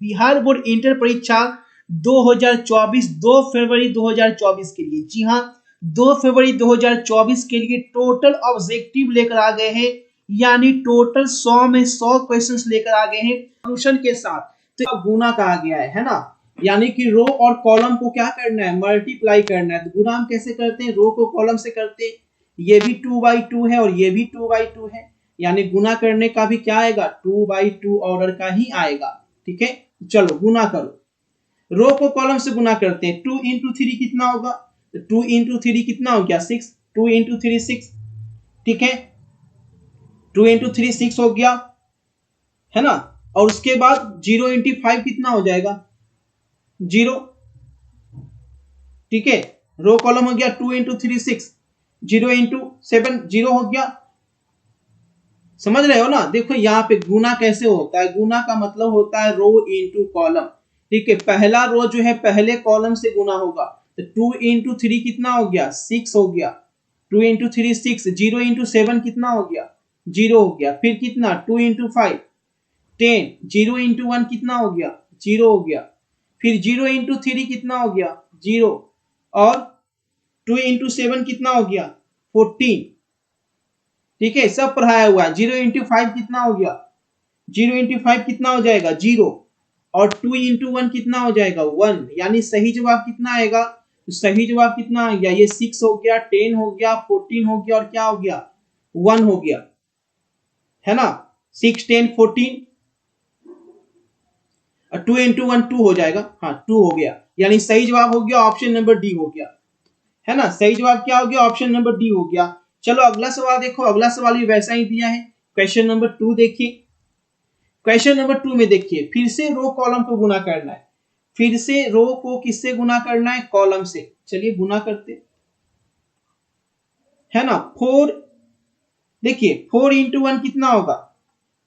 Bihar board inter परीक्षा 2024 2 फरवरी 2024 के लिए, जी हाँ 2 फरवरी 2024 के लिए टोटल ऑब्जेक्टिव लेकर आ गए हैं, यानी टोटल 100 में 100 क्वेश्चंस लेकर आ गए हैं सॉल्यूशन के साथ। तो गुना कहा गया है ना, यानी कि रो और कॉलम को क्या करना है, मल्टीप्लाई करना है। तो गुना हम कैसे करते हैं, रो को कॉलम से करते हैं, ये भी 2/2 है और ये भी 2/2 है, यानी गुना करने का भी क्या आएगा, 2/2 ऑर्डर का ही आएगा। ठीक है, चलो गुना करो, रो को कॉलम से गुना करते हैं। 2 इंटू 3 कितना होगा, 2 इंटू 3 कितना हो गया 6, 2 इंटू 3 6, ठीक है 2 इंटू 3 6 हो गया है ना। और उसके बाद 0 इंटू 5 कितना हो जाएगा 0, ठीक है रो कॉलम हो गया 2 इंटू 3 6, 0 इंटू 7 0 हो गया। समझ रहे हो ना, देखो यहाँ पे गुना कैसे होता है, गुना का मतलब होता है रो इंटू कॉलम। ठीक है, पहला रो जो है पहले कॉलम से गुना होगा, तो 2 इंटू 3 कितना हो गया 6 हो गया, 2 इंटू 3 6, 0 इंटू 7 कितना हो गया 0 हो गया, फिर कितना 2 इंटू 5 10, 0 इंटू 1 कितना हो गया 0 हो गया, फिर 0 इंटू 3 कितना हो गया 0, और 2 इंटू 7 कितना हो गया 14। ठीक है, सब पढ़ाया हुआ है। 0 इंटू 5 कितना हो गया, 0 इंटू 5 कितना हो जाएगा 0, और 2 इंटू 1 कितना हो जाएगा 1, यानी सही जवाब कितना आएगा, तो सही जवाब कितना आ गया, ये 6 हो गया, 10 हो गया, 14 हो गया, और क्या हो गया 1 हो गया, है ना 6 10 14, 2 इंटू 1 2 हो जाएगा, हाँ 2 हो गया, यानी सही जवाब हो गया ऑप्शन नंबर डी हो गया, है ना। सही जवाब क्या हो गया, ऑप्शन नंबर डी हो गया। चलो अगला सवाल देखो, अगला सवाल भी वैसा ही दिया है। क्वेश्चन नंबर 2 देखिए, क्वेश्चन नंबर 2 में देखिए फिर से रो कॉलम को गुना करना है, फिर से रो को किससे गुना करना है, कॉलम से। चलिए गुना करते है ना। 4 देखिए 4 इंटू 1 कितना होगा,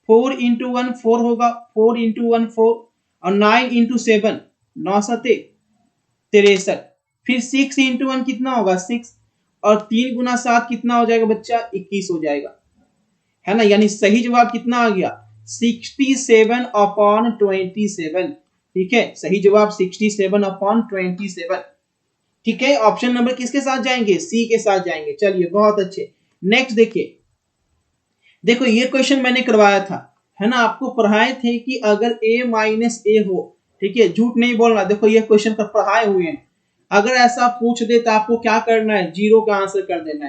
4 इंटू 1 4 होगा, 4 इंटू 1 4, और 9 इंटू 7 9 सते 63, फिर 6 इंटू 1 कितना होगा 6, और 3 गुना 7 कितना हो जाएगा बच्चा 21 हो जाएगा, है ना। यानी सही जवाब कितना आ गया 67/27। ठीक है, सही जवाब 67/27। ठीक है, ऑप्शन नंबर किसके साथ जाएंगे, सी के साथ जाएंगे। चलिए बहुत अच्छे, नेक्स्ट देखिए, देखो ये क्वेश्चन मैंने करवाया था, है ना, आपको पढ़ाए थे कि अगर a माइनस ए हो, ठीक है झूठ नहीं बोलना, देखो ये क्वेश्चन कर पढ़ाए हुए हैं, अगर ऐसा पूछ दे तो आपको क्या करना है, जीरो का आंसर कर देना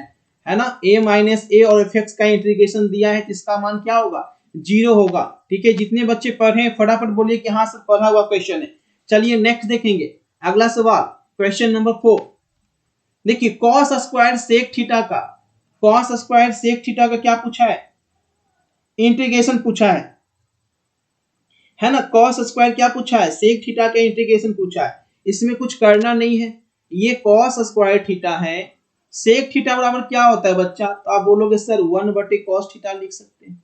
है ना। a माइनस ए और एफ का इंटीग्रेशन दिया है, इसका मान क्या होगा 0 होगा। ठीक है, जितने बच्चे पढ़े फटाफट बोलिए कि हाँ सर पढ़ा हुआ क्वेश्चन है। चलिए नेक्स्ट देखेंगे, अगला सवाल क्वेश्चन नंबर 4। देखिए कॉस स्क्वायर सेक थीटा का, कॉस स्क्वायर सेक थीटा का क्या पूछा है, इंटीग्रेशन पूछा है ना। कॉस स्क्वायर क्या पूछा है, सेक थीटा का इंटीग्रेशन पूछा है, इसमें कुछ करना नहीं है। ये कॉस स्क्वायर थीटा है, सेक थीटा बराबर क्या होता है बच्चा, तो आप बोलोगे सर 1/cos थीटा लिख सकते हैं,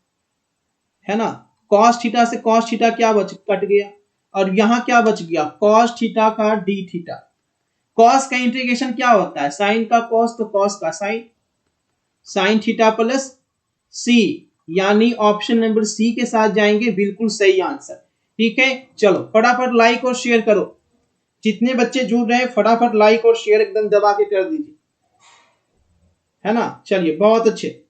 है ना। कॉस थीटा से कॉस थीटा क्या बच कट गया, और यहां क्या बच गया कॉस थीटा का डी थीटा। कॉस का इंटीग्रेशन क्या होता है, साइन का कॉस तो कॉस का साइन, साइन थीटा प्लस सी, यानी ऑप्शन नंबर सी के साथ जाएंगे, बिल्कुल सही आंसर। ठीक है, चलो फटाफट लाइक और शेयर करो, जितने बच्चे जुड़ रहे हैं फटाफट लाइक और शेयर एकदम दबा के कर दीजिए, है ना। चलिए बहुत अच्छे,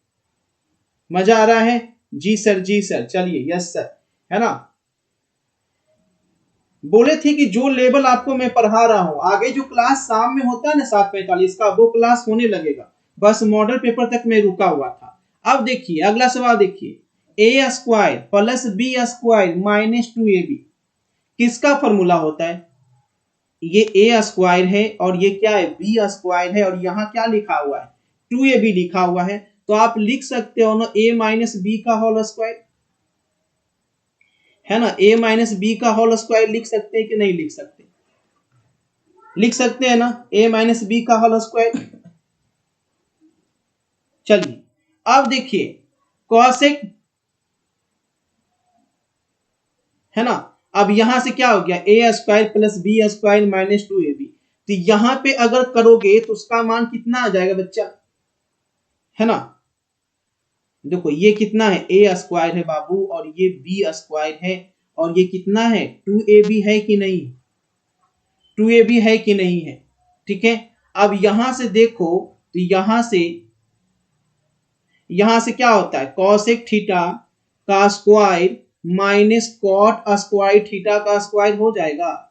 मजा आ रहा है, जी सर जी सर, चलिए यस सर, है ना। बोले थे कि जो लेवल आपको मैं पढ़ा रहा हूं, आगे जो क्लास शाम में होता है ना 7:45 का, वो क्लास होने लगेगा, बस मॉडल पेपर तक मैं रुका हुआ था। अब देखिए अगला सवाल देखिए, A square plus B square minus 2ab किसका फॉर्मूला होता है। ये ए स्क्वायर है और ये क्या है बी स्क्वायर है, और यहाँ क्या लिखा हुआ है 2ab लिखा हुआ है, तो आप लिख सकते हो ना a माइनस बी का होल स्क्वायर, है ना। a माइनस बी का होल स्क्वायर लिख सकते हैं कि नहीं लिख सकते, लिख सकते हैं ना a माइनस बी का होल स्क्वायर। चलिए अब देखिए कॉसेक, है ना, अब यहां से क्या हो गया A square plus B square minus 2ab, तो यहां पे अगर करोगे तो उसका मान कितना आ जाएगा बच्चा, है ना। देखो ये कितना है ए स्क्वायर है बाबू, और ये बी स्क्वायर है, और ये कितना है 2ab है कि नहीं, 2ab है कि नहीं है। ठीक है, अब यहां से देखो तो यहां से क्या होता है कॉसेक थीटा का square minus cot square theta का स्क्वायर हो जाएगा।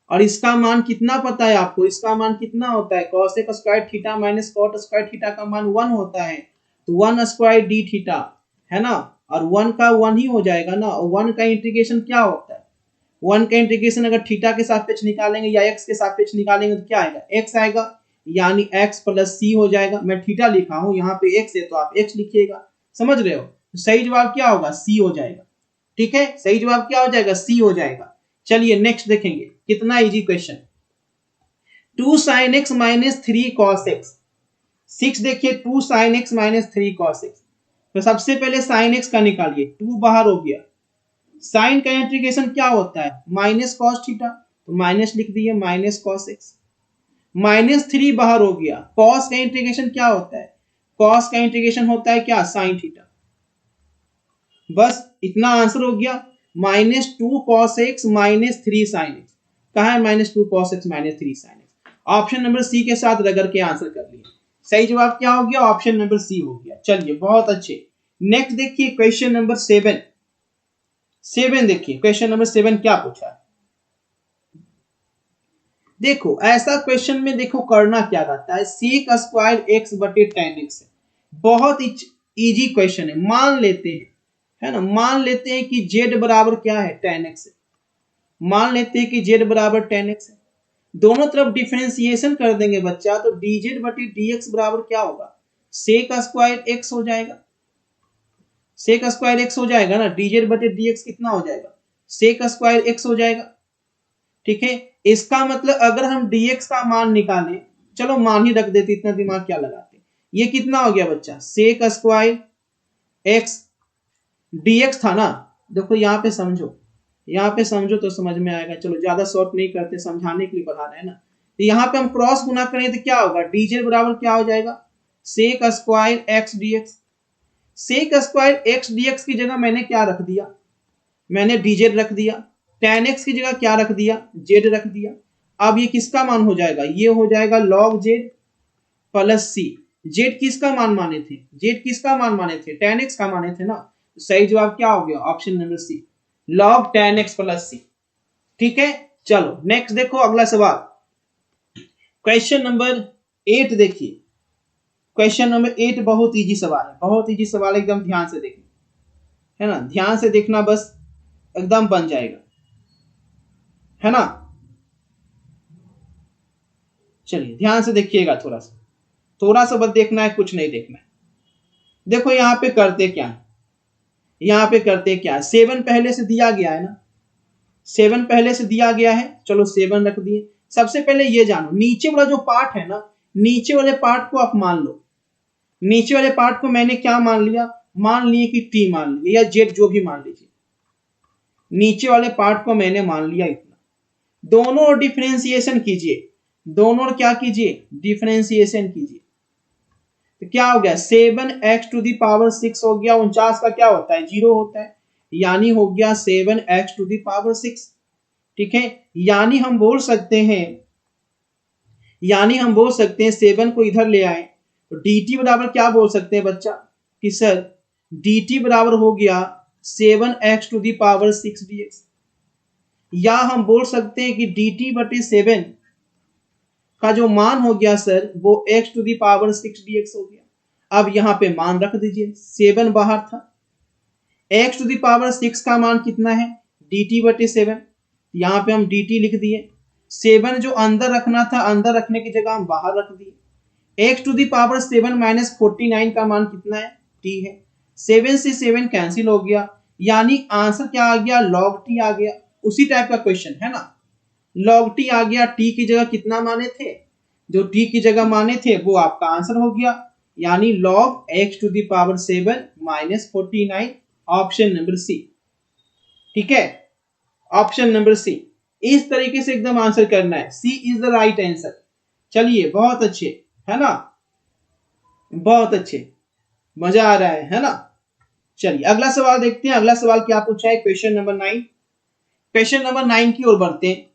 और इसका मान कितना पता है आपको, इसका मान कितना होता है cosec square theta minus cot square theta का मान 1 होता है। तो 1 स्क्वायर डी थीटा है ना, और 1 का 1 ही हो जाएगा ना। और 1 का इंटीग्रेशन क्या होता है, 1 का इंटीग्रेशन अगर थीटा के सापेक्ष निकालेंगे या x के सापेक्ष निकालेंगे तो क्या आएगा x आएगा, यानी x प्लस c हो जाएगा। मैं थीटा लिखा हूं, यहाँ पे x है तो आप x लिखिएगा, समझ रहे हो। तो सही जवाब क्या होगा c हो जाएगा। ठीक है, सही जवाब क्या हो जाएगा c हो जाएगा। चलिए नेक्स्ट देखेंगे, कितना easy question, 2 sin x minus 3 cos x। 6 देखिए 2 sin x minus 3 cos x। तो सबसे पहले sin x का निकालिए, 2 बाहर हो गया, साइन का इंटीग्रेशन क्या होता है माइनस कॉस थीटा, तो माइनस लिख दिए माइनस कॉस एक्स। माइनस 3 बाहर हो गया, कॉस का इंटीग्रेशन क्या होता है, कॉस का इंटीग्रेशन होता है क्या साइन थीटा। बस इतना आंसर हो गया, minus 2 cos x minus 3 sine x. कहा है minus 2 cos x minus 3 sine x. Option number C के साथ रगड़ के आंसर कर लिया। सही जवाब क्या हो गया, ऑप्शन नंबर सी हो गया। चलिए बहुत अच्छे, नेक्स्ट देखिए क्वेश्चन नंबर 7 देखिए, क्वेश्चन नंबर 7 क्या पूछा है। देखो ऐसा क्वेश्चन में देखो करना क्या रहता है, सेक स्क्वायर एक्स बटे टेन एक्स है। बहुत इजी क्वेश्चन है। मान लेते हैं, है ना, मान लेते हैं कि जेड बराबर क्या है टेन एक्स है। मान लेते हैं कि जेड बराबर टेन एक्स है, दोनों तरफ डिफरेंशिएशन कर देंगे बच्चा, तो dz बटे dx बराबर क्या होगा सेक स्क्वायर एक्स हो जाएगा। सेक स्क्वायर एक्स हो जाएगा ना, dz बटे dx कितना हो जाएगा सेक स्क्वायर एक्स हो जाएगा। ठीक है, इसका मतलब अगर हम dx का मान निकालें, चलो मान ही रख देते, इतना दिमाग क्या लगाते, ये कितना हो गया बच्चा सेक स्क्वायर एक्स, dx था ना। देखो यहाँ पे समझो, यहाँ पे समझो तो समझ में आएगा। चलो ज्यादा शॉर्ट नहीं करते, समझाने के लिए पढ़ा रहे हैं ना। तो यहाँ पे हम क्रॉस गुना करें तो क्या होगा dz बराबर क्या हो जाएगा sec square x dx। Sec square x dx की जगह मैंने क्या रख दिया, मैंने dz रख दिया, tan x की जगह क्या रख दिया z रख दिया। अब ये किसका मान हो जाएगा, ये हो जाएगा log z plus c। z किसका मान माने थे, z किसका मान माने थे tan x का माने थे ना। तो सही जवाब क्या हो गया option number C log tan x plus c। ठीक है, चलो नेक्स्ट देखो अगला सवाल, क्वेश्चन नंबर 8 देखिए। क्वेश्चन नंबर 8 बहुत इजी सवाल है, बहुत इजी सवाल, एकदम ध्यान से देखना, है ना, ध्यान से देखना, बस एकदम बन जाएगा, है ना। चलिए ध्यान से देखिएगा, थोड़ा सा बस देखना है, कुछ नहीं देखना है। देखो यहाँ पे करते क्या है, यहाँ पे करते क्या है, 7 पहले से दिया गया है ना, 7 पहले से दिया गया है, चलो 7 रख दिए। सबसे पहले ये जानो नीचे वाला जो पार्ट है ना, नीचे वाले पार्ट को आप मान लो, नीचे वाले पार्ट को मैंने क्या मान लिया, मान लिए कि टी मान लिया या जेड जो भी मान लीजिए, नीचे वाले पार्ट को मैंने मान लिया इतना। दोनों और डिफरेंशिएशन कीजिए, दोनों और क्या कीजिए डिफरेंशिएशन कीजिए। तो क्या हो गया 7x टू दी पावर 6 हो गया, 49 का क्या होता है 0 होता है, यानी हो गया 7x टू दी पावर 6। ठीक है, यानी हम बोल सकते हैं, यानी हम बोल सकते हैं 7 को इधर ले आए तो dt बराबर क्या बोल सकते हैं बच्चा कि सर dt बराबर हो गया 7x to the power 6 dx। या हम बोल सकते हैं कि dt बटे 7 का जो मान हो गया सर वो x to the power 6 dx हो गया। अब यहां पे मान रख दीजिए, 7 बाहर था, x टू दी पावर 6 का मान कितना है dt बटे 7, यहां पे हम dt लिख दिए। 7 जो अंदर रखना था अंदर रखने की जगह हम बाहर रख दिए। x to the power 7 minus 49 का मान कितना है t है। 7 से 7 कैंसिल हो गया, यानी आंसर क्या आ गया log t आ गया। उसी टाइप का क्वेश्चन है ना, log t आ गया, t की जगह कितना माने थे, जो t की जगह माने थे वो आपका आंसर हो गया, यानी log x to the power 7 minus 49, option number C. ठीक है, ऑप्शन नंबर सी, इस तरीके से एकदम आंसर करना है, सी इज द राइट आंसर। चलिए बहुत अच्छे, है ना, बहुत अच्छे, मजा आ रहा है ना। चलिए अगला सवाल देखते हैं, अगला सवाल क्या पूछा है, क्वेश्चन नंबर 9। क्वेश्चन नंबर 9 की ओर बढ़ते हैं।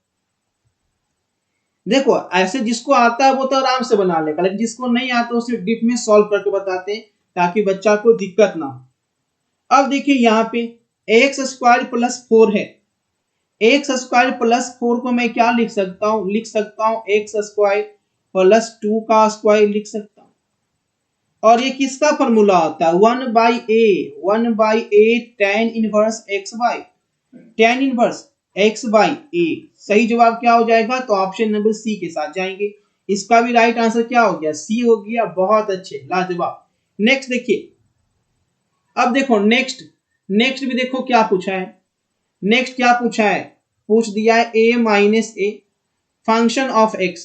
देखो ऐसे जिसको आता है वो तो आराम से बना लेगा, लेकिन जिसको नहीं आता उसे डिप में सॉल्व करके बताते हैं ताकि बच्चा को दिक्कत ना हो। अब देखिए यहाँ पे एक्स स्क्वायर प्लस 4 है। एक्स स्क्वायर प्लस 4 को मैं क्या लिख सकता हूँ, लिख सकता हूँ एक्स स्क्वायर प्लस 2 का स्क्वायर लिख सकता हूँ। और ये किसका फॉर्मूला होता है, 1/a tan inverse x by tan inverse x by a। सही जवाब क्या हो जाएगा, तो ऑप्शन नंबर सी के साथ जाएंगे। इसका भी राइट आंसर क्या हो गया, सी हो गया। बहुत अच्छे, लाजवाब। नेक्स्ट देखिए, अब देखो नेक्स्ट भी देखो क्या पूछा है। नेक्स्ट क्या पूछा है, पूछ दिया है a minus a function of x,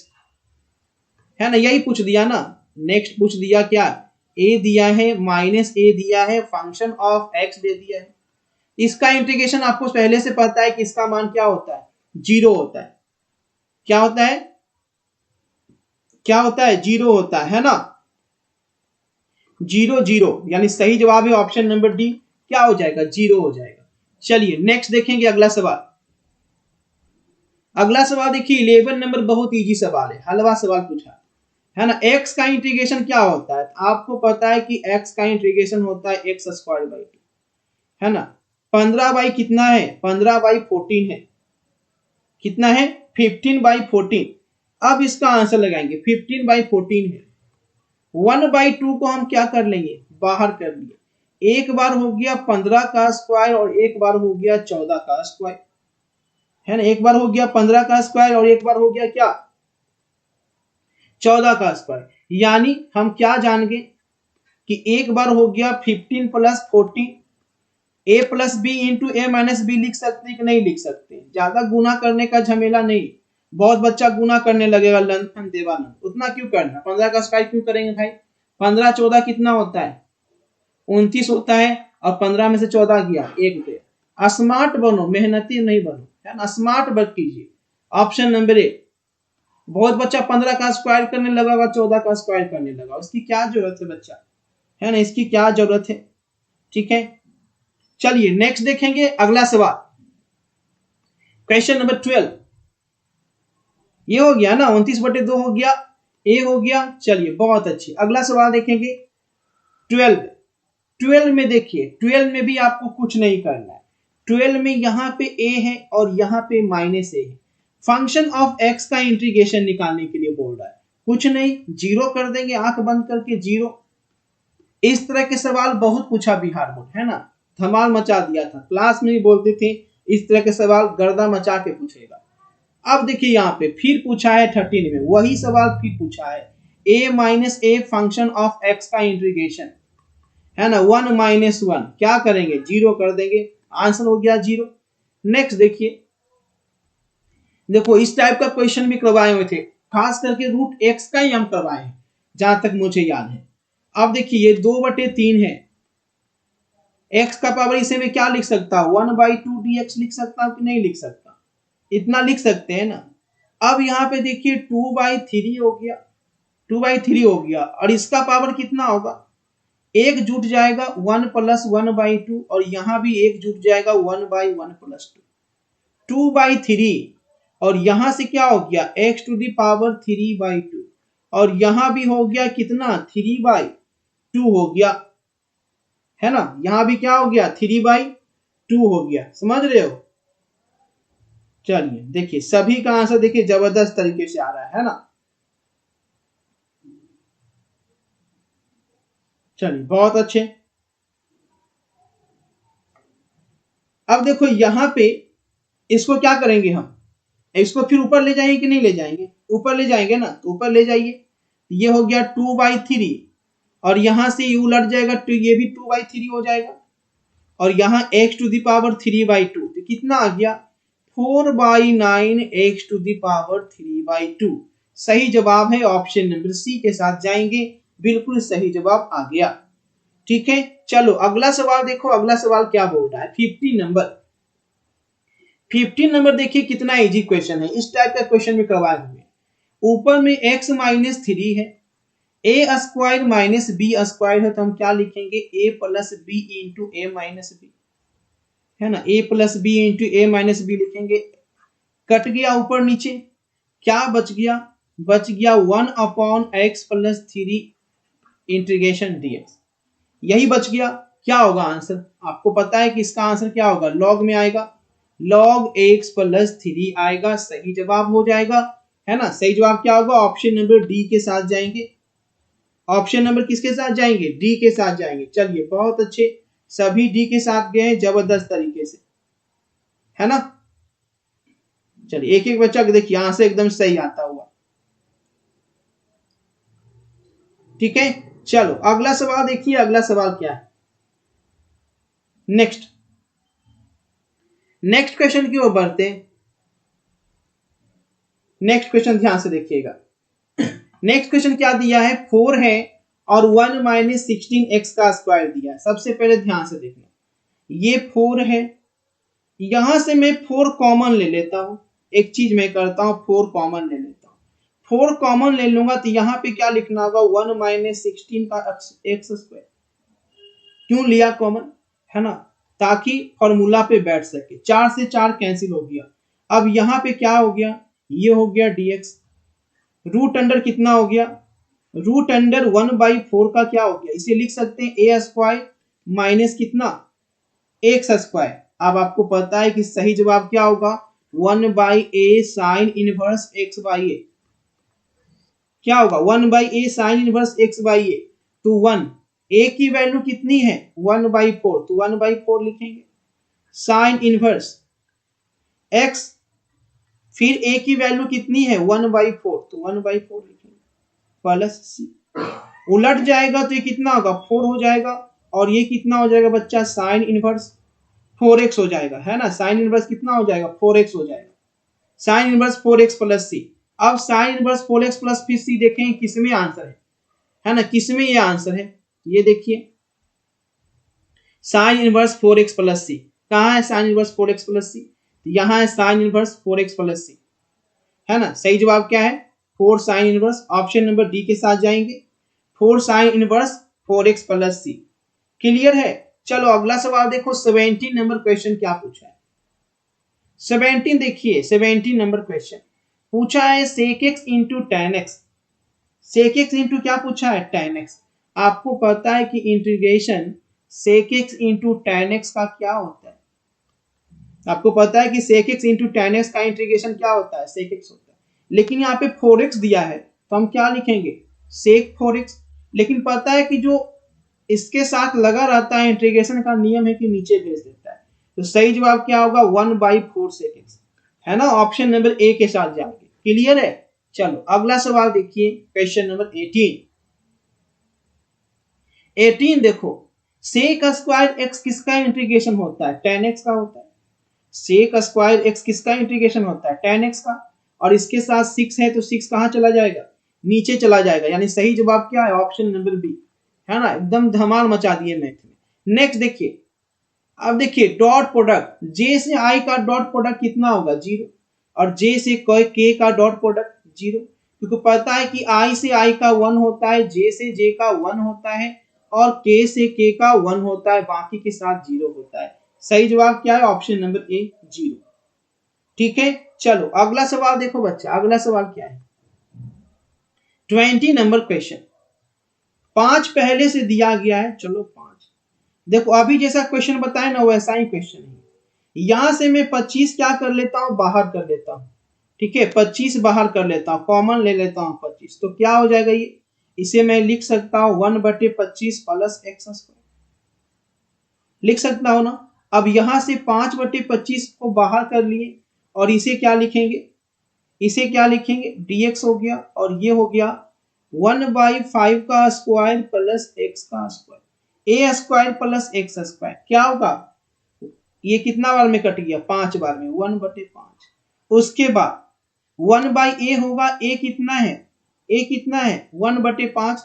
है ना, यही पूछ दिया ना। नेक्स्ट पूछ दिया क्या, a दिया है माइनस ए दिया है, फंक्शन ऑफ x दे दिया है। इसका इंटीग्रेशन आपको पहले से पता है कि इसका मान क्या होता है, 0 होता है। क्या होता है, क्या होता है, 0 होता है ना, 0 0, यानी सही जवाब है ऑप्शन नंबर डी, क्या हो जाएगा, 0 हो जाएगा। चलिए नेक्स्ट देखेंगे अगला सवाल। अगला सवाल देखिए 11 नंबर, बहुत इजी सवाल है, हलवा सवाल पूछा है ना। x का इंटीग्रेशन क्या होता है, आपको पता है कि x का इंटीग्रेशन होता है एक्स स्क्वायर बाई 2, है ना। 15 बाई कितना है, 15 बाई 14 है, कितना है 15/14। अब इसका आंसर लगाएंगे, 15/14 है। 1/2 को हम क्या कर लेंगे, बाहर कर लिए। एक बार हो गया 15 का स्क्वायर और एक बार हो गया 14 का स्क्वायर, है ना। एक बार हो गया 15 का स्क्वायर और एक बार हो गया क्या, 14 का स्क्वायर। यानी हम क्या जान गए कि एक बार हो गया 15 plus 14, a plus B into A minus B लिख सकते हैं कि नहीं लिख सकते। ज्यादा गुना करने का झमेला नहीं, बहुत बच्चा गुना करने लगेगा लंथन देवानंद, उतना क्यों करना, 15 का स्क्वायर क्यों करेंगे भाई। 15 14 कितना होता है, 29 होता है, और 15 में से 14 गया, एक गया। स्मार्ट बनो, मेहनती नहीं बनो, है ना, स्मार्ट वर्क कीजिए। Option number A. बहुत बच्चा 15 का स्क्वायर करने लगा होगा, 14 का स्क्वायर करने लगा, उसकी क्या जरूरत है बच्चा, है ना, इसकी क्या जरूरत है। ठीक है, चलिए नेक्स्ट देखेंगे अगला सवाल, क्वेश्चन नंबर 12। ये हो गया ना, 29/2 हो गया, ए हो गया। चलिए बहुत अच्छी, अगला सवाल देखेंगे 12। 12 में देखिए, 12 में भी आपको कुछ नहीं करना है। 12 में यहाँ पे a है और यहाँ पे माइनस ए है। फंक्शन ऑफ x का इंटीग्रेशन निकालने के लिए बोल रहा है, कुछ नहीं, 0 कर देंगे, आंख बंद करके 0। इस तरह के सवाल बहुत पूछा बिहार बोर्ड, है ना, धमाल मचा दिया था, क्लास में भी बोलते थे इस तरह के सवाल गर्दा मचा के पूछेगा। अब देखिए यहाँ पे फिर पूछा है 13 में, वही सवाल फिर पूछा है, a minus a function of x का इंटीग्रेशन, है ना, 1 माइनस 1, क्या करेंगे, 0 कर देंगे, आंसर हो गया 0। नेक्स्ट देखिए, देखो इस टाइप का क्वेश्चन भी करवाए हुए थे, खास करके रूट x का ही हम करवाए हैं जहां तक मुझे याद है। अब देखिए ये 2/3 है, x का पावर इसे में क्या लिख सकता हूं, 1/2 dx लिख सकता हूं कि नहीं लिख सकता, इतना लिख सकते हैं ना। अब यहाँ पे देखिए 2/3 हो गया, 2/3 हो गया, और इसका पावर कितना होगा, एक जुट जाएगा 1 + 1/2, और यहां भी एक जुट जाएगा 1/1 + 2, 2/3। और यहां से क्या हो गया, x⁻³ 3/2, और यहां भी हो गया कितना, 3/2 हो गया, है ना। यहां भी क्या हो गया, 3/2 हो गया, समझ रहे हो। चलिए देखिए सभी का आंसर देखिए जबरदस्त तरीके से आ रहा है ना। चलिए बहुत अच्छे। अब देखो यहां पे इसको क्या करेंगे हम, इसको फिर ऊपर ले जाएंगे कि नहीं ले जाएंगे, ऊपर ले जाएंगे ना, तो ऊपर ले जाइए। ये हो गया 2/3, और यहां से ये उलट जाएगा तो ये भी 2/3 हो जाएगा, और यहाँ x⁻³ तो कितना आ गया, 4/9 x⁻³ सही जवाब है, ऑप्शन नंबर सी के साथ जाएंगे, बिल्कुल सही जवाब आ गया। ठीक है, चलो अगला सवाल देखो, अगला सवाल क्या बोल रहा है, 15 नंबर। 15 नंबर देखिए कितना इजी क्वेश्चन है, इस टाइप का क्वेश्चन भी करवाए हुए। ऊपर में x - 3 है, a² - b² है, तो हम क्या लिखेंगे, a + b × a - b, है ना, a plus B into A minus B लिखेंगे, कट गया ऊपर नीचे, क्या बच गया, बच गया 1/x प्लस 3 इंटीग्रेशन dx, यही बच गया। क्या होगा आंसर, आपको पता है कि इसका आंसर क्या होगा, लॉग में आएगा, log x प्लस 3 आएगा, सही जवाब हो जाएगा, है ना। सही जवाब क्या होगा, ऑप्शन नंबर डी के साथ जाएंगे। ऑप्शन नंबर किसके साथ जाएंगे, डी के साथ जाएंगे। चलिए बहुत अच्छे, सभी डी के साथ गए जबरदस्त तरीके से, है ना। चलिए एक एक बच्चा देखिए यहां से एकदम सही आता हुआ, ठीक है। चलो अगला सवाल देखिए, अगला सवाल क्या है, नेक्स्ट क्वेश्चन की ओर बढ़ते हैं। नेक्स्ट क्वेश्चन ध्यान से देखिएगा। नेक्स्ट क्वेश्चन क्या दिया है, 4 है और 1 माइनस 16x का स्क्वायर दिया है। सबसे पहले ध्यान से देखना, ये 4 है, यहां से मैं 4 कॉमन ले लेता हूं, एक चीज मैं करता हूं 4 कॉमन ले लेता हूं, 4 कॉमन ले लूंगा तो यहां पे क्या लिखना होगा, 1 माइनस 16 का एक्स स्क्वायर। क्यों लिया कॉमन, है ना, ताकि फॉर्मूला पे बैठ सके, 4 से 4 कैंसिल हो गया। अब यहां पे क्या हो गया, ये हो गया dx, रूट अंडर कितना हो गया, रूट अंडर 1/4 का क्या हो गया, इसे लिख सकते हैं ए स्क्वायर माइनस कितना, एक्स स्क्वायर। अब आपको पता है कि सही जवाब क्या होगा, 1/a sine inverse x by A, क्या होगा 1/a sine inverse x by A, तो 1, a की वैल्यू कितनी है 1/4, तो 1/4 लिखेंगे, साइन इनवर्स x, फिर a की वैल्यू कितनी है 1/4, तो 1/4 लिखेंगे, प्लस c, उलट जाएगा तो ये कितना होगा 4 हो जाएगा, और ये कितना हो जाएगा बच्चा, साइन इनवर्स 4x हो जाएगा, है ना। साइन इनवर्स कितना हो जाएगा 4x हो जाएगा, sine inverse 4x plus c। अब साइन इनवर्स 4x प्लस फिर c देखें किसमें आंसर है ना, किसमें ये आंसर है, ये देखिए sine inverse 4x plus c, कहां है sine inverse 4x plus c, यहां है sine inverse 4x plus c, है ना। सही जवाब क्या है 4 sine inverse, option number D के साथ जाएंगे, 4 sine inverse 4x plus c। Clear है। चलो अगला सवाल देखो, 17 नंबर क्वेश्चन क्या पूछा है, 17 देखिए, 17 नंबर क्वेश्चन पूछा है sec x into ten x, sec x into क्या पूछा है tan x। आपको पता है कि integration sec x into tan x का क्या होता है, आपको पता है कि sec x into tan x का इंटीग्रेशन क्या होता है, sec x होता है, लेकिन यहाँ पे 4x दिया है तो हम क्या लिखेंगे sec 4x, लेकिन पता है कि जो इसके साथ लगा रहता है इंटीग्रेशन का नियम है कि नीचे भेज देता है, तो सही जवाब क्या होगा 1/4 sec x, है ना। ऑप्शन नंबर ए के साथ जाएंगे। क्लियर है। चलो अगला सवाल देखिए, क्वेश्चन नंबर 18 देखो, sec स्क्वायर x किसका इंटीग्रेशन होता है, tan x का होता है, sec स्क्वायर x किसका इंटीग्रेशन होता है, tan x का, और इसके साथ 6 है तो 6 कहां चला जाएगा, नीचे चला जाएगा, यानी सही जवाब क्या है ऑप्शन नंबर बी, है ना। एकदम धमाल मचा दिए मैथ में। नेक्स्ट देखिए, अब देखिए डॉट प्रोडक्ट, जे से आई का डॉट प्रोडक्ट कितना होगा 0, और जे से के का डॉट प्रोडक्ट 0, क्योंकि पता है कि आई से आई का 1 होता है, जे से जे का 1 होता है, और के से के का 1 होता है, बाकी के साथ 0 होता है। सही जवाब क्या है ऑप्शन नंबर ए 0। ठीक है। चलो अगला सवाल देखो बच्चा, अगला सवाल क्या है, 20 नंबर क्वेश्चन, 5 पहले से दिया गया है, चलो 5 देखो, अभी जैसा क्वेश्चन बताया ना वैसा ही क्वेश्चन है, यहां से मैं 25 क्या कर लेता हूं, बाहर कर लेता हूं, ठीक है, 25 बाहर कर लेता हूं, कॉमन ले लेता हूं 25, तो क्या हो जाएगा ये, इसे मैं लिख सकता हूं 1/25 प्लस एक्स स्क्वायर, लिख सकता हूं ना। अब यहां से 5/25 को बाहर कर लिए, और इसे क्या लिखेंगे, इसे क्या लिखेंगे dx हो गया, और ये हो गया 1/5 का स्क्वायर प्लस एक्स का स्क्वायर, ए स्क्वायर प्लस एक्स स्क्वायर, क्या होगा, ये कितना बार में कट गया 5 बार में, 1/5। उसके बाद 1/a होगा, a कितना है, a कितना है 1/5,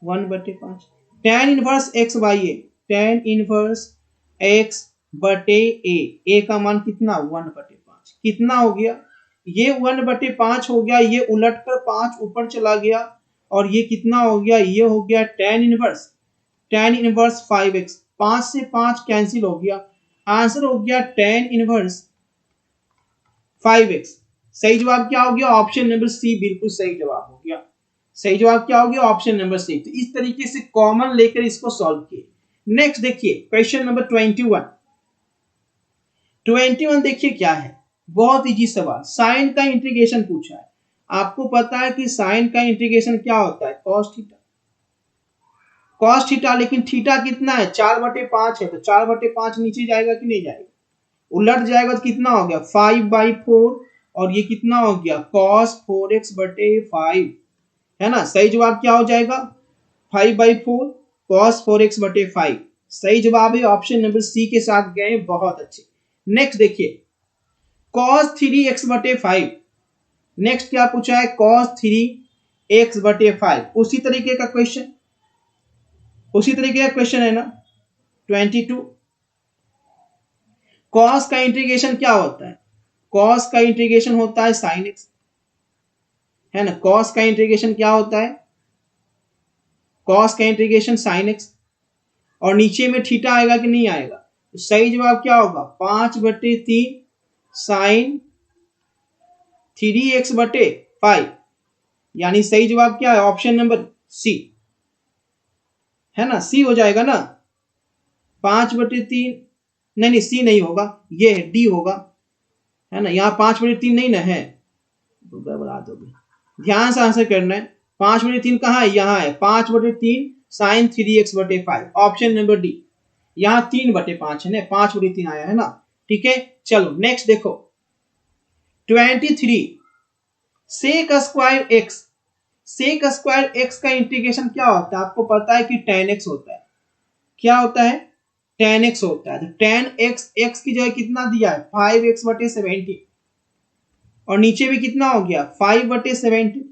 1/5 tan inverse x by A, tan inverse x बटे a का मान कितना 1/5, कितना हो गया, ये 1/5 हो गया, ये उलट कर 5 ऊपर चला गया, और ये कितना हो गया, ये हो गया tan इनवर्स 5x, 5 से 5 कैंसिल हो गया, आंसर हो गया tan इनवर्स 5x। सही जवाब क्या हो गया? ऑप्शन नंबर सी बिल्कुल सही जवाब हो गया। सही जवाब क्या हो गया? Option number C. तो इस तरीके से कॉमन लेकर इसको सॉल्व किए। नेक्स्ट देखिए क्वेश्चन नंबर 21। 21 देखिए क्या है, बहुत इजी सवाल। साइन का इंटीग्रेशन पूछा है। आपको पता है कि साइन का इंटीग्रेशन क्या होता है? Cos theta. कॉस थीटा, लेकिन थीटा कितना है? 4/5 है, तो 4/5 नीचे जाएगा कि नहीं जाएगा? उलट जाएगा तो कितना हो गया? 5/4। और ये कितना हो गया? cos 4x/5 है ना। सही जवाब क्या हो जाएगा? 5/4 cos 4x/5 सही जवाब है। ऑप्शन नंबर सी के साथ गए, बहुत अच्छे। नेक्स्ट देखिए cos 3x/5। नेक्स्ट क्या पूछा है? cos 3x/5। उसी तरीके का क्वेश्चन, उसी तरीके का क्वेश्चन है ना 22। cos का इंटीग्रेशन क्या होता है? cos का इंटीग्रेशन होता है sin x, है ना। cos का इंटीग्रेशन क्या होता है? cos का इंटीग्रेशन sin x। और नीचे में थीटा आएगा कि नहीं आएगा? तो सही जवाब क्या होगा? 5/3 sin 3x/5। यानी सही जवाब क्या है? ऑप्शन नंबर सी, है ना। सी हो जाएगा ना। 5/3, नहीं नहीं सी नहीं होगा, ये है डी होगा, है ना। यहाँ 5/3 नहीं ना है, तो गड़बड़ा दोगे। ध्यान से आंसर करना है। 5/3 कहाँ है? यहाँ है। 5/3 sin 3x/5 option number D. यहाँ 3/5 है ना, 5/3 आया है ना। ठीक है, चलो नेक्स्ट देखो 23 sec square x। sec square x का इंटीग्रेशन क्या होता है? आपको पता है कि tan x होता है। क्या होता है? tan x होता है। तो tan x, x की जगह कितना दिया है? 5x/17। और नीचे भी कितना हो गया? 5/17।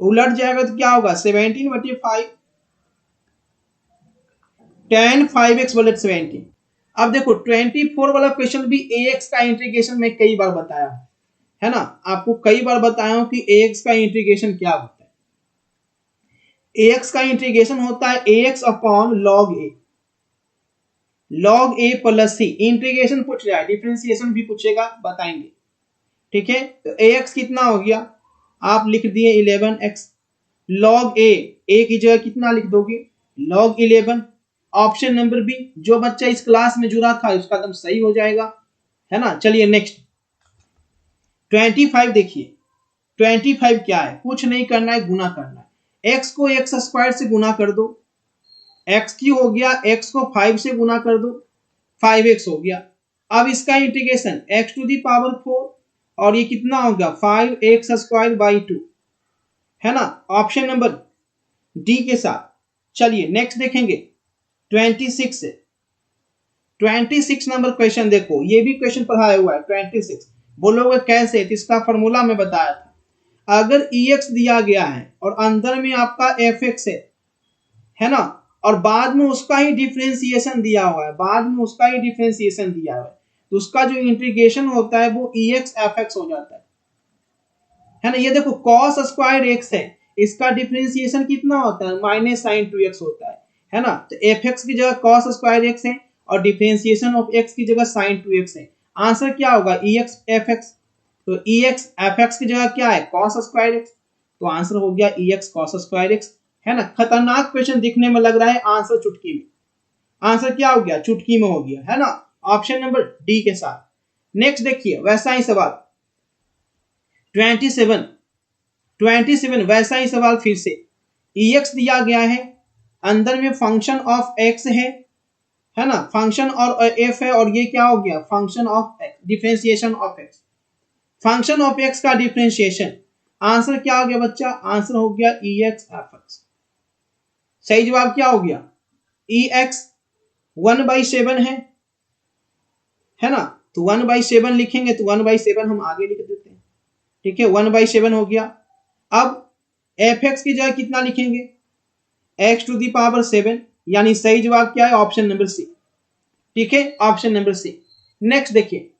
उलट जाएगा तो क्या होगा? 17/5 tan 5x/17। अब देखो 24 वाला क्वेश्चन भी ax का इंटीग्रेशन में कई बार बताया है ना। आपको कई बार बताया हूं कि ax का इंटीग्रेशन क्या होता है। ax का इंटीग्रेशन होता है ax upon log a। log a plus c integration पूछ रहा है, डिफरेंशिएशन भी पूछेगा, बताएंगे। ठीक है, तो ax कितना हो गया? आप लिख दिए 11x। log a की जगह कितना लिख दोगे? log 11। ऑप्शन नंबर बी, जो बच्चा इस क्लास में जुड़ा था उसका एकदम सही हो जाएगा, है ना। चलिए नेक्स्ट 25 देखिए। 25 क्या है? कुछ नहीं करना है, गुना करना है। x को x स्क्वायर से गुना कर दो, x की हो गया, x को 5 से गुना कर दो, 5x हो गया। अब इसका इंटीग्रेशन x⁴ और ये कितना हो गया? 5x² 2, है ना। ऑप्शन नंबर डी के साथ। चलिए नेक्स्ट देखेंगे 26 से। 26 नंबर क्वेश्चन देखो, ये भी क्वेश्चन पढ़ाया हुआ है 26। बोलोगे कैसे? तो इसका फॉर्मूला में बताया था। अगर ex दिया गया है और अंदर में आपका fx है ना, और बाद में उसका ही डिफरेंशिएशन दिया हुआ है, बाद में उसका ही डिफरेंशिएशन दिया हुआ है, तो उसका जो इंटीग्रेशन होता है वो ex fx हो जाता है ना। ये देखो cos स्क्वायर x है, इसका डिफरेंशिएशन कितना होता है? -sin 2x होता है ना। तो fx की जगह cos स्क्वायर x है और डिफरेंशिएशन ऑफ x की जगह sin 2x है। आंसर क्या होगा? ex fx। तो ex fx की जगह क्या है? cos square x। तो आंसर हो गया ex cos स्क्वायर x, है ना। खतरनाक क्वेश्चन दिखने में लग रहा है, आंसर चुटकी में। आंसर क्या हो गया? चुटकी में हो गया, है ना। ऑप्शन नंबर डी के साथ। नेक्स्ट देखिए वैसा ही सवाल 27 वैसा ही सवाल फिर से। ex दिया गया है, अंदर में फंक्शन ऑफ x है ना, फंक्शन और f है, और ये क्या हो गया? Function of x, differentiation of x। Function of x का डिफरेंशिएशन। आंसर क्या हो गया बच्चा? आंसर हो गया ex fx। सही जवाब क्या हो गया? ex 1/7 है ना। तो 1/7 लिखेंगे तो 1/7 हम आगे लिख देते हैं। ठीक है, 1/7 हो गया। अब fx की जगह कितना लिखेंगे? x⁴ यानी सही जवाब क्या है? Option number C. ठीक है, ऑप्शन नंबर सी। नेक्स्ट देखिए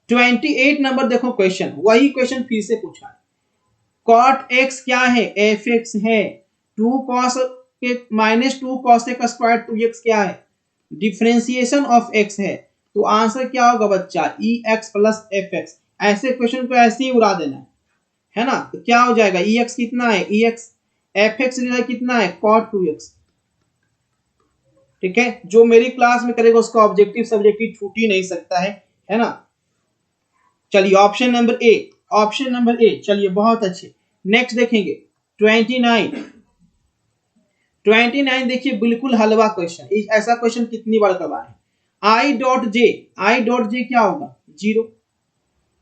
28 नंबर देखो क्वेश्चन, वही क्वेश्चन फिर से पूछा है। cot x क्या है? fx है। 2 cos के -2 cos x² 2x क्या है? डिफरेंशिएशन ऑफ एक्स है, तो आंसर क्या होगा बच्चा, ई एक्स प्लस एफ एक्स। ऐसे क्वेश्चन को ऐसे ही उड़ा देना है ना। तो क्या हो जाएगा, ई एक्स कितना है, ई एक्स, एफ एक्स कितना है, कॉट 2x। ठीक है, जो मेरी क्लास में करेगा उसका ऑब्जेक्टिव सब्जेक्टिव छूट ही नहीं सकता है ना। चलिए option number A, option number A, चलिए बहुत अच्छे। नेक्स्ट देखेंगे 29। 29 देखिए बिल्कुल हलवा क्वेश्चन, ऐसा क्वेश्चन कितनी बार करवाए हैं। I dot J, I dot J क्या होगा, 0।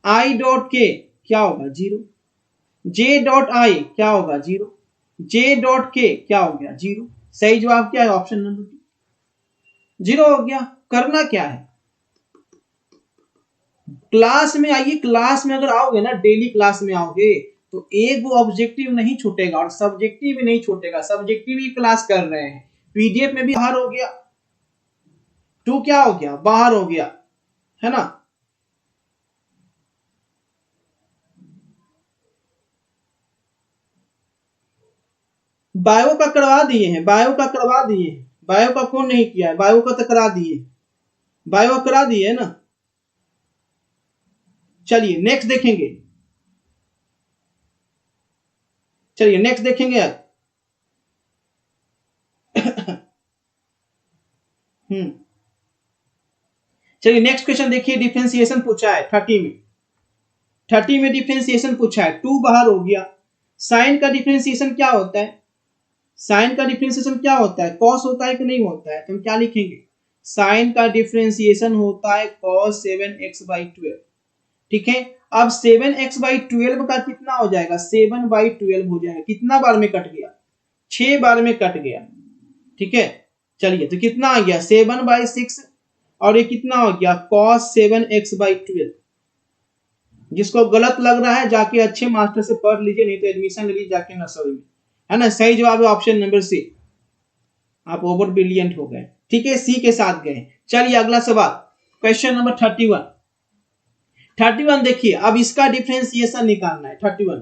आई डॉट के क्या होगा, 0। जे डॉट आई क्या होगा, 0। जे डॉट के क्या हो गया, 0। सही जवाब क्या है, ऑप्शन नंबर 0 हो गया। करना क्या है, क्लास में आइए, क्लास में अगर आओगे ना, डेली क्लास में आओगे तो एक वो ऑब्जेक्टिव नहीं छूटेगा और सब्जेक्टिव भी नहीं छूटेगा। सब्जेक्टिव ही क्लास कर रहे हैं, पीडीएफ में भी बाहर हो गया, 2 क्या हो गया, बाहर हो गया, है ना। बायो का करवा दिए हैं, बायो का करवा दिए हैं, बायो का कौन नहीं किया है, बायो का तो करा दिए, बायो करा दिए ना। चलिए नेक्स्ट देखेंगे, चलिए नेक्स्ट देखेंगे आज। चलिए नेक्स्ट क्वेश्चन देखिए, डिफरेंशिएशन पूछा है 30 में। 30 में डिफरेंशिएशन पूछा है, 2 बाहर हो गया। साइन का डिफरेंशिएशन क्या होता है, साइन का डिफरेंशिएशन क्या होता है, कॉस होता है कि नहीं होता है, तो हम क्या लिखेंगे, साइन का डिफरेंशिएशन होता है cos 7x/12। ठीक है, अब 7x/12 का कितना हो जाएगा, 7/12 हो जाएगा। कितना बार में कट गया, 6 बार में कट गया। ठीक है, चलिए तो कितना आ गया, 7/6, और ये कितना हो गया, cos 7x/12। जिसको गलत लग रहा है जाके अच्छे मास्टर से पढ़ लीजिए, नहीं तो एडमिशन ले लीजिए जाके नर्सरी में, है ना। सही जवाब है ऑप्शन नंबर सी, आप ओवर ब्रिलियंट हो गए। ठीक है, सी के साथ गए। चलिए अगला सवाल, क्वेश्चन नंबर 31। 31 देखिए, अब इसका डिफरेंशिएशन निकालना है। 31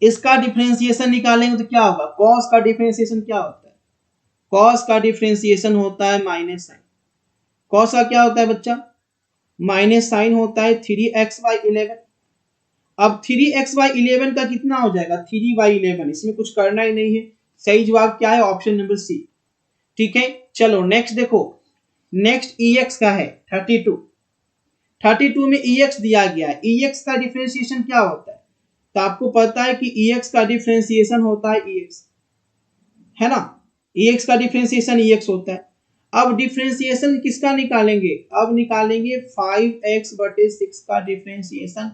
इसका डिफरेंशिएशन निकालेंगे तो क्या होगा, कॉस का डिफरेंशिएशन क्या होता है, कॉस का डिफरेंशिएशन होता है माइनस साइन। कॉस का क्या होता है बच्चा, माइनस साइन होता है 3x/11। अब 3x/11 का कितना हो जाएगा, 3/11। इसमें कुछ करना ही नहीं है, सही जवाब क्या है, ऑप्शन नंबर सी। ठीक है, चलो नेक्स्ट देखो, नेक्स्ट ex का है 32। 32 में ex दिया गया है, ex का डिफरेंशिएशन क्या होता है, तो आपको पता है कि ex का डिफरेंशिएशन होता है ex, है ना। ex का डिफरेंशिएशन ex होता है। अब डिफरेंशिएशन किसका निकालेंगे, अब निकालेंगे 5x/6 का डिफरेंशिएशन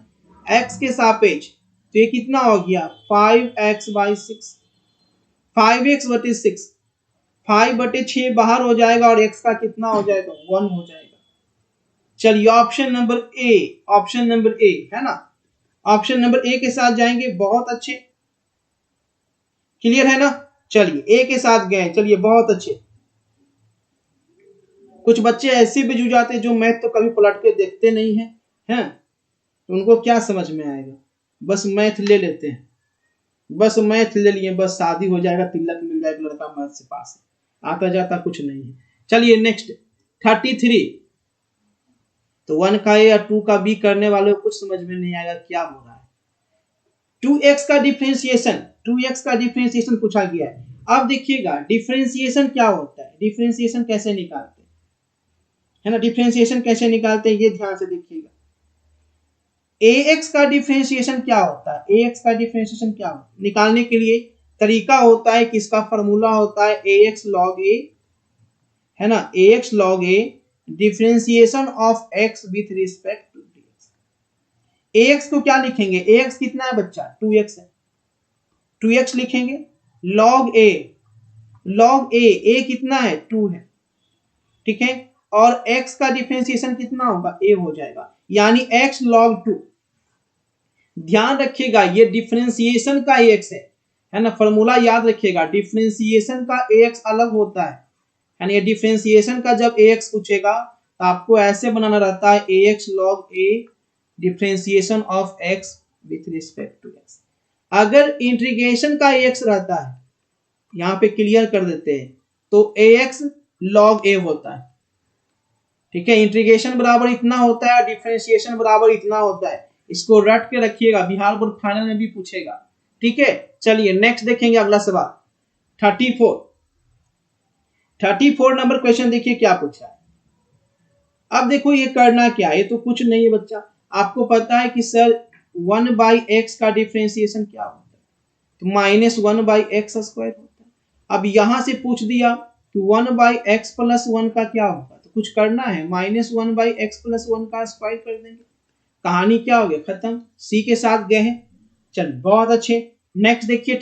x के सापेक्ष। तो ये कितना हो गया, 5x/6, 5x/6, 5/6 बाहर हो जाएगा और x का कितना हो जाएगा, 1 हो जाएगा। चलिए option number A, option number A, है ना। ऑप्शन नंबर ए के साथ जाएंगे, बहुत अच्छे, क्लियर है ना। चलिए ए के साथ गए, चलिए बहुत अच्छे। कुछ बच्चे ऐसे भी जुड़ जाते हैं जो मैथ तो कभी पलट के देखते नहीं है, हैं, तो उनको क्या समझ में आएगा, बस मैथ ले लेते हैं, बस मैथ ले लिए, बस शादी हो जाएगा, तिलक मिल जाएगा, लड़का मैथ से पास है, आता जाता कुछ नहीं है। चलिए नेक्स्ट 33। तो 1 का ए या 2 का बी करने वालों को कुछ समझ में नहीं आएगा क्या हो रहा है। 2x का डिफरेंशिएशन, 2x का डिफरेंशिएशन पूछा गया है। अब देखिएगा डिफरेंशिएशन क्या होता है, डिफरेंशिएशन कैसे निकालते हैं, है ना, डिफरेंशिएशन कैसे निकालते हैं ये ध्यान से देखिएगा। ax का डिफरेंशिएशन क्या होता है, ax का डिफरेंशिएशन क्या होता है, निकालने के लिए तरीका होता है, किसका फॉर्मूला होता है, ax log a, है ना, ax log a differentiation of x with respect to dx। ax को क्या लिखेंगे, ax कितना है बच्चा, 2x है, 2x लिखेंगे। log a, log a कितना है, 2 है। ठीक है, और x का डिफरेंशिएशन कितना होगा, a हो जाएगा, यानी x log 2। ध्यान रखिएगा ये डिफरेंशिएशन का ax है ना, फॉर्मूला याद रखिएगा, डिफरेंशिएशन का ax अलग होता है, यानी डिफरेंशिएशन का जब ax पूछेगा तो आपको ऐसे बनाना रहता है, ax log a differentiation of x with respect to x। अगर इंटीग्रेशन का ax रहता है, यहाँ पे क्लियर कर देते हैं, तो ax log a होता है। ठीक है, इंटीग्रेशन बराबर इतना होता है, डिफरेंशिएशन बराबर इतना होता है। इसको रट के रखिएगा, बिहार बोर्ड फाइनल में भी पूछेगा। ठीक है, चलिए नेक्स्ट देखेंगे अगला सवाल 34 नंबर क्वेश्चन देखिए क्या पूछा है। अब देखो ये करना क्या है, ये तो कुछ नहीं है बच्चा, आपको पता है कि सर 1/x का डिफरेंशिएशन क्या होता है, तो -1/x स्क्वायर होता है। अब यहां से पूछ दिया कि 1/x+1 का क्या होगा, तो कुछ करना है, -1/x+1 का स्क्वायर कर देंगे, कहानी क्या हो गया, खत्म। सी के साथ गए हैं, चल बहुत अच्छे। नेक्स्ट देखिए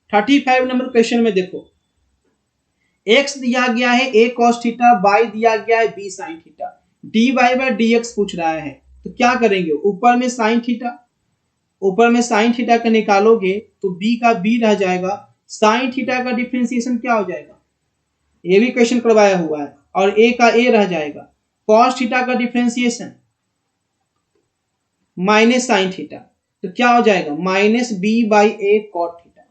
35 नंबर क्वेश्चन में देखो x दिया गया है a cos थीटा, y दिया गया है b sin थीटा, dy/dx पूछ रहा है, तो क्या करेंगे, ऊपर में sin थीटा का निकालोगे तो b का b रह जाएगा, sin थीटा का डिफरेंशिएशन क्या हो जाएगा, ये भी क्वेश्चन करवाया हुआ है, और a का a रह जाएगा, cos थीटा का डिफरेंशिएशन माइनस sin थीटा, तो क्या हो जाएगा, -b/a cot थीटा,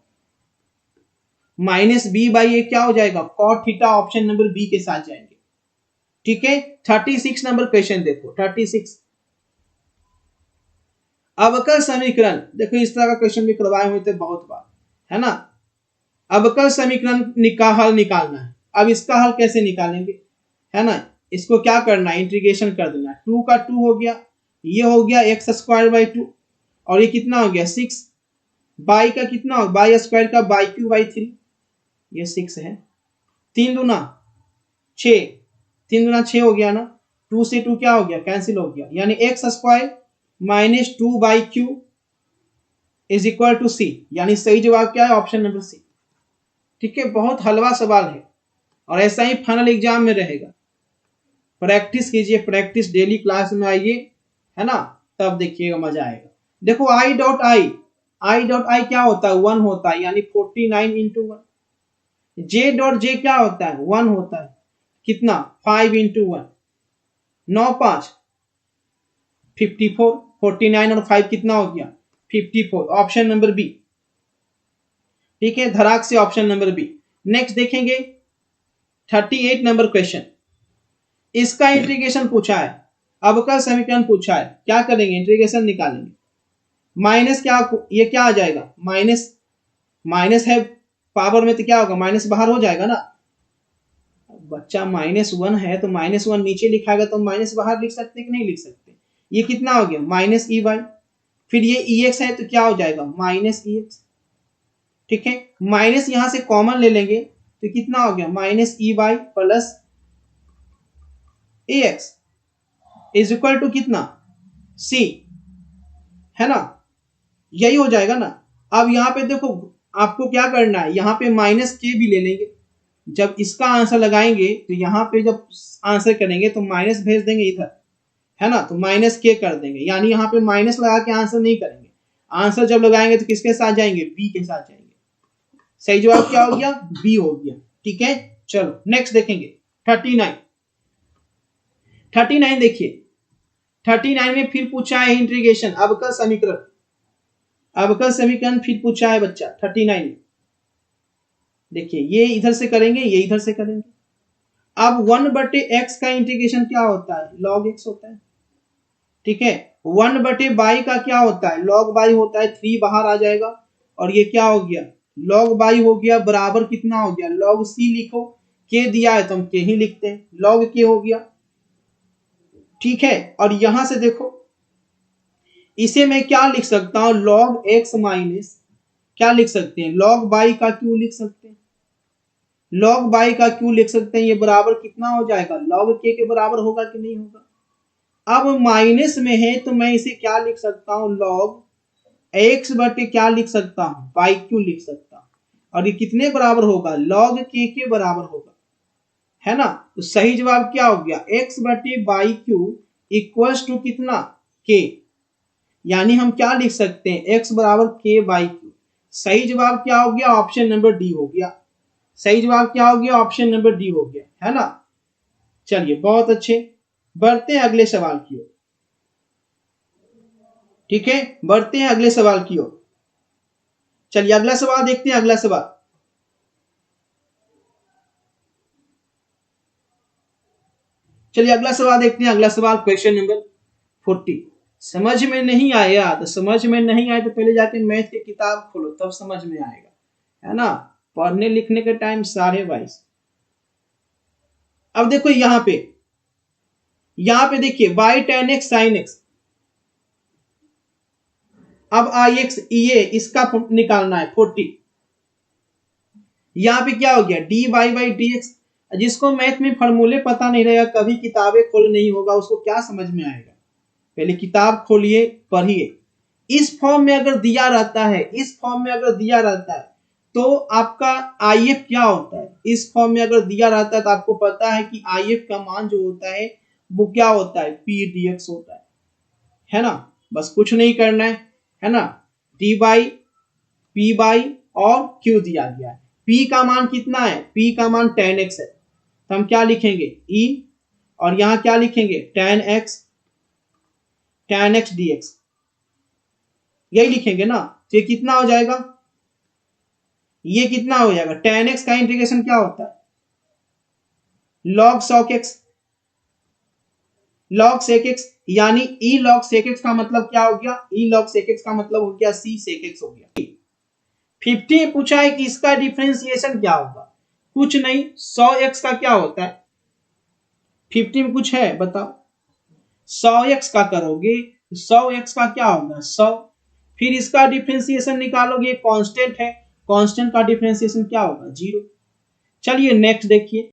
-b/a क्या हो जाएगा, cot theta, option number B के साथ जाएंगे। ठीक है, 36 नंबर क्वेश्चन देखो 36, अवकल समीकरण, देखो इस तरह का क्वेश्चन भी करवाए हुए थे बहुत बार, है ना। अवकल समीकरण का हल निकालना है, अब इसका हल कैसे निकालेंगे, है ना, इसको क्या करना है, इंटीग्रेशन कर देना, 2 का 2 हो गया, ये हो गया x²/2, और ये कितना हो गया 6, बाई का कितना हो, बाई स्क्वायर का बाई3, ये 6 है, 3 दूना 6 हो गया ना, 2 से 2 क्या हो गया, कैंसिल हो गया, यानी x² - 2/3 इज इक्वल टू सी, यानी सही जवाब क्या है, ऑप्शन नंबर सी। ठीक है, बहुत हलवा सवाल है, और ऐसा ही फाइनल एग्जाम में रहेगा। प्रैक्टिस कीजिए, प्रैक्टिस डेली क्लास में आइए, है ना, तब देखिएगा मजा आएगा। देखो i.i क्या होता है, 1 होता है, यानी 49 × 1। j.j क्या होता है, 1 होता है, कितना, 5 × 1, 9 5 54, 49 और 5 कितना हो गया, 54, ऑप्शन नंबर बी। ठीक है, धड़ाक से ऑप्शन नंबर बी। नेक्स्ट देखेंगे 38 नंबर क्वेश्चन, इसका इंटीग्रेशन पूछा है, अवकल समीकरण पूछा है, क्या करेंगे, इंटीग्रेशन निकालेंगे, माइनस क्या, ये क्या आ जाएगा, माइनस है पावर में, तो क्या होगा, माइनस बाहर हो जाएगा ना, बच्चा -1 है तो -1 नीचे लिखाएगा, तो माइनस बाहर लिख सकते कि नहीं लिख सकते, ये कितना हो गया, -e/, फिर ये ex है तो क्या हो जाएगा, -ex। ठीक है, माइनस यहां से कॉमन ले लेंगे तो कितना हो गया, -e/, plus ax is equal to कितना, c, है ना, यही हो जाएगा ना। अब यहाँ पे देखो आपको क्या करना है, यहाँ पे -k भी ले लेंगे, जब इसका आंसर लगाएंगे तो यहाँ पे जब आंसर करेंगे तो माइनस भेज देंगे इधर, है ना, तो -k कर देंगे, यानी यहाँ पे माइनस लगा के आंसर नहीं करेंगे, आंसर जब लगाएंगे तो किसके साथ जाएंगे, बी के साथ जाएंगे। सही जवाब क्या हो गया, बी हो गया। ठीक है, चलो नेक्स्ट देखेंगे 39 देखिए, 39 में फिर पूछा है इंटीग्रेशन, अवकल समीकरण फिर पूछा है बच्चा 39 में। देखिए ये इधर से करेंगे, ये इधर से करेंगे। अब 1/x का इंटीग्रेशन क्या होता है, log x होता है। ठीक है, 1/y का क्या होता है, log y होता है, 3 बाहर आ जाएगा, और ये क्या हो गया, log y हो गया, बराबर कितना हो गया, log c लिखो, k दिया है तो हम k ही लिखते हैं, log k हो गया। ठीक है, और यहां से देखो इसे मैं क्या लिख सकता हूं, log x माइनस क्या लिख सकते हैं, log y का q लिख सकते हैं, log y का q लिख सकते हैं, ये बराबर कितना हो जाएगा, log k के बराबर होगा कि नहीं होगा। अब माइनस में है तो मैं इसे क्या लिख सकता हूं, log x बटे क्या लिख सकता हूं, बाई क्यू लिख सकता हूं, और ये कितने बराबर होगा, log k के बराबर होगा, है ना। तो सही जवाब क्या हो गया, x बटे बाई क्यू इक्वल्स टू कितना, k, यानी हम क्या लिख सकते हैं, x बराबर k बाई क्यू। सही जवाब क्या हो गया, ऑप्शन नंबर डी हो गया। सही जवाब क्या हो गया, ऑप्शन नंबर डी हो गया, है ना। चलिए बहुत अच्छे, बढ़ते हैं अगले सवाल की ओर। ठीक है, बढ़ते हैं अगले सवाल की ओर। चलिए अगला सवाल देखते हैं, अगला सवाल चलिए अगला सवाल देखते हैं। अगला सवाल क्वेश्चन नंबर 40। समझ में नहीं आया तो समझ में नहीं आया तो पहले जाके मैथ की किताब खोलो, तब समझ में आएगा, है ना। पढ़ने लिखने के टाइम 22:30। अब देखो यहां पे देखिए y tan x sin x। अब ix ये इसका निकालना है 40। यहां पे क्या हो गया dy by dx। जिसको मैथ में फॉर्मूले पता नहीं रहेगा, कभी किताबें खोल नहीं होगा, उसको क्या समझ में आएगा। पहले किताब खोलिए, पढ़िए। इस फॉर्म में अगर दिया रहता है, तो आपका IF क्या होता है। इस फॉर्म में अगर दिया रहता है तो आपको पता है कि IF का मान जो होता है वो क्या होता है, P dx होता है ना। बस कुछ नहीं करना है ना। D by P by और Q दिया गया है। P का मान कितना है, P का मान tan x है, तो हम क्या लिखेंगे E, और यहां क्या लिखेंगे tan x dx, यही लिखेंगे ना। तो ये कितना हो जाएगा, ये कितना हो जाएगा, tan x का इंटीग्रेशन क्या होता है, log sec x, log sec x, यानी E log sec x का मतलब क्या हो गया, E log sec x का मतलब हो गया C sec x हो गया। 50 पूछा है कि इसका डिफरेंशिएशन क्या होगा, कुछ नहीं, 100x का क्या होता है, 50 में कुछ है बताओ, 100x का करोगे, 100x का क्या होगा 100, फिर इसका डिफरेंशिएशन निकालोगे, कांस्टेंट है, कांस्टेंट का डिफरेंशिएशन क्या होगा 0। चलिए नेक्स्ट देखिए।